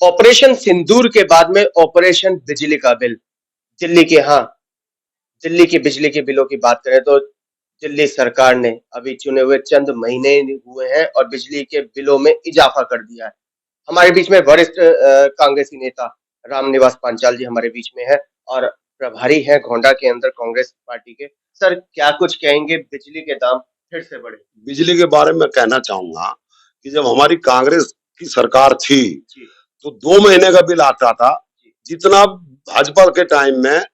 Operation सिंदूर के बाद में ऑपरेशन बिजली का बिल। दिल्ली के हाँ, दिल्ली की बिजली के बिलों की बात करें तो दिल्ली सरकार ने अभी चुने हुए चंद महीने ही हुए हैं और बिजली के बिलों में इजाफा कर दिया है। हमारे बीच में वरिष्ठ कांग्रेसी नेता रामनिवास पांचाल जी हमारे बीच में है और प्रभारी हैं गोंडा के अंदर कांग्रेस पार्टी के। सर क्या कुछ कहेंगे, बिजली के दाम फिर से बढ़े? बिजली के बारे में कहना चाहूंगा कि जब हमारी कांग्रेस की सरकार थी जी, तो 2 महीने का बिल आता था, जी, जितना भाजपा के टाइम में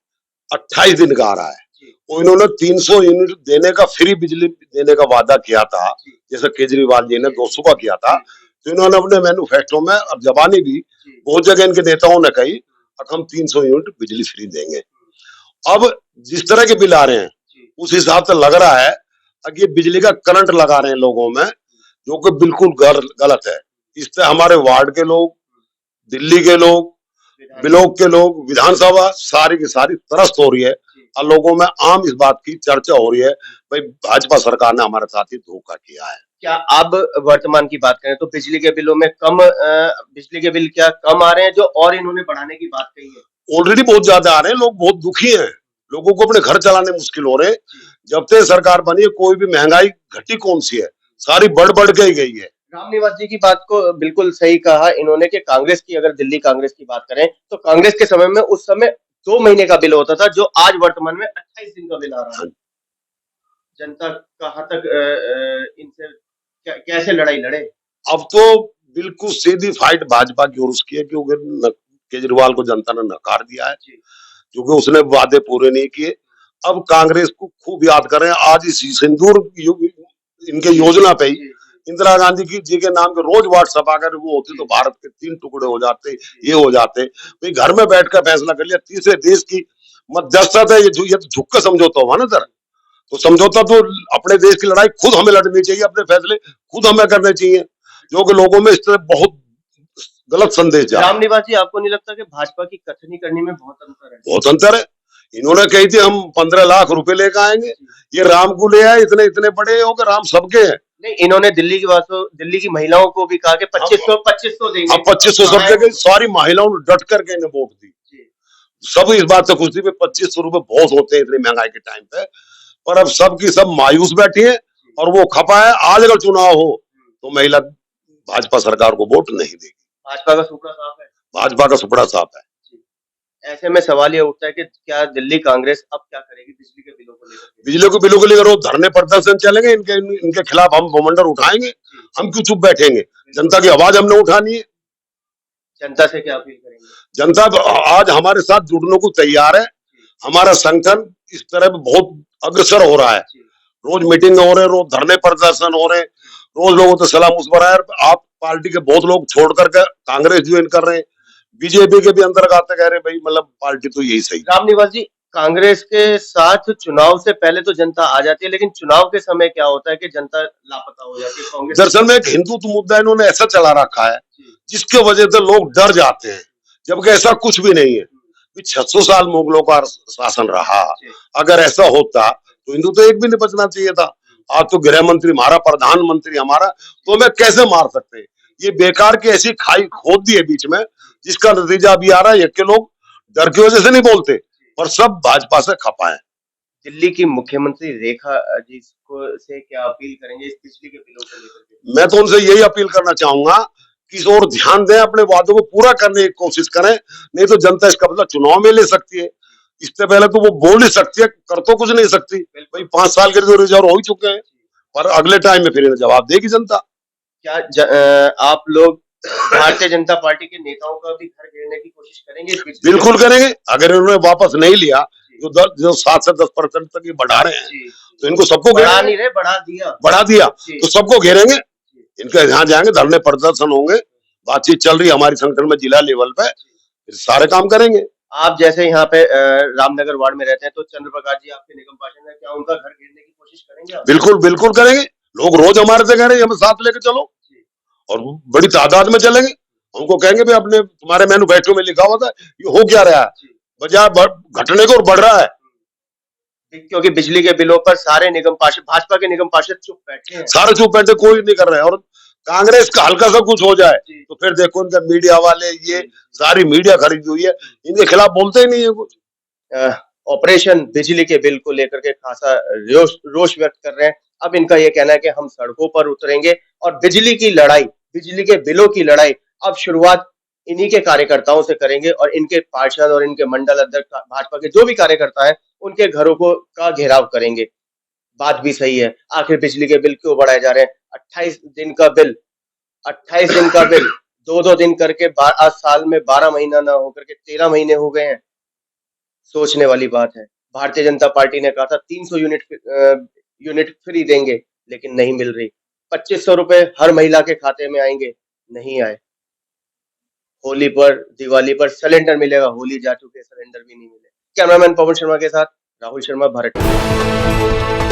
28 दिन का आ रहा है। जी, तो इन्होंने 300 यूनिट देने का, फ्री बिजली देने का वादा किया था, जी, जैसे केजरीवाल जी ने जी, 200 का किया था। जी, तो इन्होंने अपने मैन्युफैक्चरो में अब जबानी भी जी, बहुत जगह इनके नेताओं ने कही कि हम 300 यूनिट बिजली फ्री देंगे। अब जिस तरह के बिल आ रहे हैं जी, उस हिसाब से लग रहा है कि ये बिजली का करंट लगा रहे हैं लोगों में, जो कि बिल्कुल गलत है। इससे हमारे वार्ड के लोग, दिल्ली के लोग, विधानसभा, ब्लॉक के लोग, विधानसभा सारी की सारी त्रस्त हो रही है जी, और लोगों में आम इस बात की चर्चा हो रही है, भाई भाजपा सरकार ने हमारे साथ ही धोखा किया है। क्या अब वर्तमान की बात करें तो बिजली के बिलों में बिजली के बिल क्या कम आ रहे हैं जो और इन्होंने बढ़ाने की बात कही है? ऑलरेडी बहुत ज्यादा आ रहे हैं, लोग बहुत दुखी हैं, लोगों को अपने घर चलाने मुश्किल हो रहे हैं। जी, जब से सरकार बनी है कोई भी महंगाई घटी कौन सी है, सारी बढ़ के ही गई है। रामनिवास जी की बात को बिल्कुल सही कहा इन्होंने कि कांग्रेस की, अगर दिल्ली कांग्रेस की बात करें तो कांग्रेस के समय में उस समय 2 महीने का बिल होता था जो आज वर्तमान में 28 दिन का बिल आ रहा है। हाँ, जनता कहाँ तक इनसे कैसे लड़ाई लड़े? अब तो बिल्कुल सीधी फाइट भाजपा की ओर उसकी है, क्योंकि केजरीवाल को जनता ने नकार दिया है, जी, क्योंकि उसने वादे पूरे नहीं किए। अब कांग्रेस को खूब याद करें, आज इस सिंदूर इनके योजना पे ही जी, जी, इंदिरा गांधी की जी के नाम के रोज व्हाट्सएप अगर वो होती तो भारत के 3 टुकड़े हो जाते, ये हो जाते। भाई घर में बैठकर फैसला कर लिया, तीसरे देश की मध्यस्थता है, ये तो झुक कर समझौता हुआ ना सर। तो समझौता तो अपने देश की लड़ाई खुद हमें लड़नी चाहिए, अपने फैसले खुद हमें करने चाहिए, जो कि लोगों में इस तरह बहुत गलत संदेश जा रहा है। रामनिवास जी आपको नहीं लगता कि भाजपा की कथनी करनी में बहुत अंतर है? बहुत अंतर है। इन्होंने कही थी हम 15 लाख रुपए लेकर आएंगे, जी, ये राम को ले आए, इतने इतने बड़े हो गए, राम सबके हैं। नहीं इन्होंने दिल्ली की बात तो दिल्ली की महिलाओं को भी कहा कि 2500 देंगे। अब 2500 सब जगह सारी महिलाओं ने डट करके इन्हें वोट दी। जी, सब इस बात से खुश थी, 2500 रुपए बहुत होते हैं इतनी महंगाई के टाइम पे। पर अब सबकी सब मायूस बैठी है जी, और वो खपा है। आज अगर चुनाव हो तो महिला भाजपा सरकार को वोट नहीं देगी। भाजपा का सूपड़ा साफ है। भाजपा का सुपड़ा साफ है। जी। ऐसे में सवाल ये उठता है कि क्या दिल्ली कांग्रेस अब क्या करेगी बिजली के बिलों को लेकर के? बिजली को बिलों को लेकर वो धरने प्रदर्शन चलेंगे, इनके इनके खिलाफ हम बमंडर उठाएंगे। जी, हम क्यों चुप बैठेंगे? जनता की आवाज हमने उठानी है। जनता से क्या अपील करेंगे? जनता आज हमारे साथ जुड़ने को तैयार है। जी, हमारा संगठन इस तरह बहुत अग्रसर हो रहा है, जी, रोज मीटिंग हो रहे हैं, रोज धरने प्रदर्शन हो रहे हैं, रोज लोगों से सलाह मुस्कुरा है। आप पार्टी के बहुत लोग छोड़ करके कांग्रेस ज्वाइन कर रहे हैं, बीजेपी के भी अंदर आते कह रहे हैं भाई मतलब पार्टी तो यही सही। रामनिवास जी कांग्रेस के साथ चुनाव से पहले तो जनता आ जाती है लेकिन चुनाव के समय क्या होता है कि जनता लापता हो जाती है कांग्रेस? दरअसल में एक हिंदुत्व मुद्दा इन्होंने ऐसा चला रखा है जी, जिसके वजह से लोग डर जाते हैं, जबकि ऐसा कुछ भी नहीं है। 600 साल मुगलों का शासन रहा, जी, अगर ऐसा होता तो हिंदू तो एक भी नहीं बचना चाहिए था। आज तो गृह मंत्री हमारा, प्रधानमंत्री हमारा, तो हमें कैसे मार सकते हैं? ये बेकार की ऐसी खाई खोद दी है बीच में, जिसका नतीजा अभी आ रहा है के लोग डर की वजह से नहीं बोलते, पर सब भाजपा से खपा है। दिल्ली की मुख्यमंत्री रेखा जी को से क्या अपील करेंगे इस बिजली के बिलों को लेकर के? मैं तो उनसे यही अपील करना चाहूंगा कि इस ओर ध्यान दें, अपने वादों को पूरा करने की कोशिश करें, नहीं तो जनता इसका बदला चुनाव में ले सकती है। इससे पहले तो वो बोल ही सकती है, कर तो कुछ नहीं सकती। भाई 5 साल के तो रिजर्व हो ही चुके हैं, पर अगले टाइम में फिर इन्हें जवाब देगी जनता। क्या आप लोग भारतीय जनता पार्टी के नेताओं का भी घर घेरने की कोशिश करेंगे इस बिजली के? बिल्कुल करेंगे। अगर इन्होंने वापस नहीं लिया, जी, जो 7 से 10% तक ये बढ़ा रहे हैं, जी, तो इनको सबको बढ़ा घेरेंगे। नहीं रहे, बढ़ा दिया। बढ़ा दिया जी, तो सबको घेरेंगे। जी, इनके यहाँ जाएंगे, धरने प्रदर्शन होंगे, बातचीत चल रही है हमारी संगठन में जिला लेवल पे, सारे काम करेंगे। आप जैसे यहाँ पे रामनगर वार्ड में रहते हैं तो चंद्र प्रकाश जी आपके निगम पार्षद हैं, क्या उनका घर घेरने की कोशिश करेंगे आप? बिल्कुल बिल्कुल करेंगे। लोग रोज हमारे से कह रहे हैं हमें साथ लेके चलो, जी, और बड़ी तादाद में चलेंगे। उनको कहेंगे भाई अपने तुम्हारे मैन्युफैक्चर में लिखा हुआ था, ये हो क्या रहा है? जी, बजाय घटने को और बढ़ रहा है। क्योंकि बिजली के बिलों पर सारे निगम पार्षद, भाजपा के निगम पार्षद चुप बैठे हैं। सारे चुप बैठे, कोई नहीं कर रहे हैं। और कांग्रेस का हल्का सा कुछ हो जाए तो फिर देखो इनका मीडिया वाले ये सारी मीडिया खरीदी हुई है, इनके खिलाफ बोलते ही नहीं है कुछ। ऑपरेशन बिजली के बिल को लेकर के खासा रोष रोष व्यक्त कर रहे हैं। अब इनका ये कहना है कि हम सड़कों पर उतरेंगे और बिजली की लड़ाई, बिजली के बिलों की लड़ाई अब शुरुआत इन्हीं के कार्यकर्ताओं से करेंगे और इनके पार्षद और इनके मंडल अध्यक्ष भाजपा के जो भी कार्यकर्ता हैं उनके घरों को का घेराव करेंगे। बात भी सही है, आखिर बिजली के बिल क्यों बढ़ाए जा रहे हैं? 28 दिन का बिल, 28 दिन का बिल, 2-2 दिन करके आज साल में 12 महीना ना होकर के 13 महीने हो गए हैं। सोचने वाली बात है। भारतीय जनता पार्टी ने कहा था 300 यूनिट फ्री देंगे, लेकिन नहीं मिल रही। 2500 रुपए हर महिला के खाते में आएंगे, नहीं आए। होली पर, दिवाली पर सिलेंडर मिलेगा, होली जा चुके, सिलेंडर भी नहीं मिले। कैमरामैन पवन शर्मा के साथ राहुल शर्मा, भारत टीवी।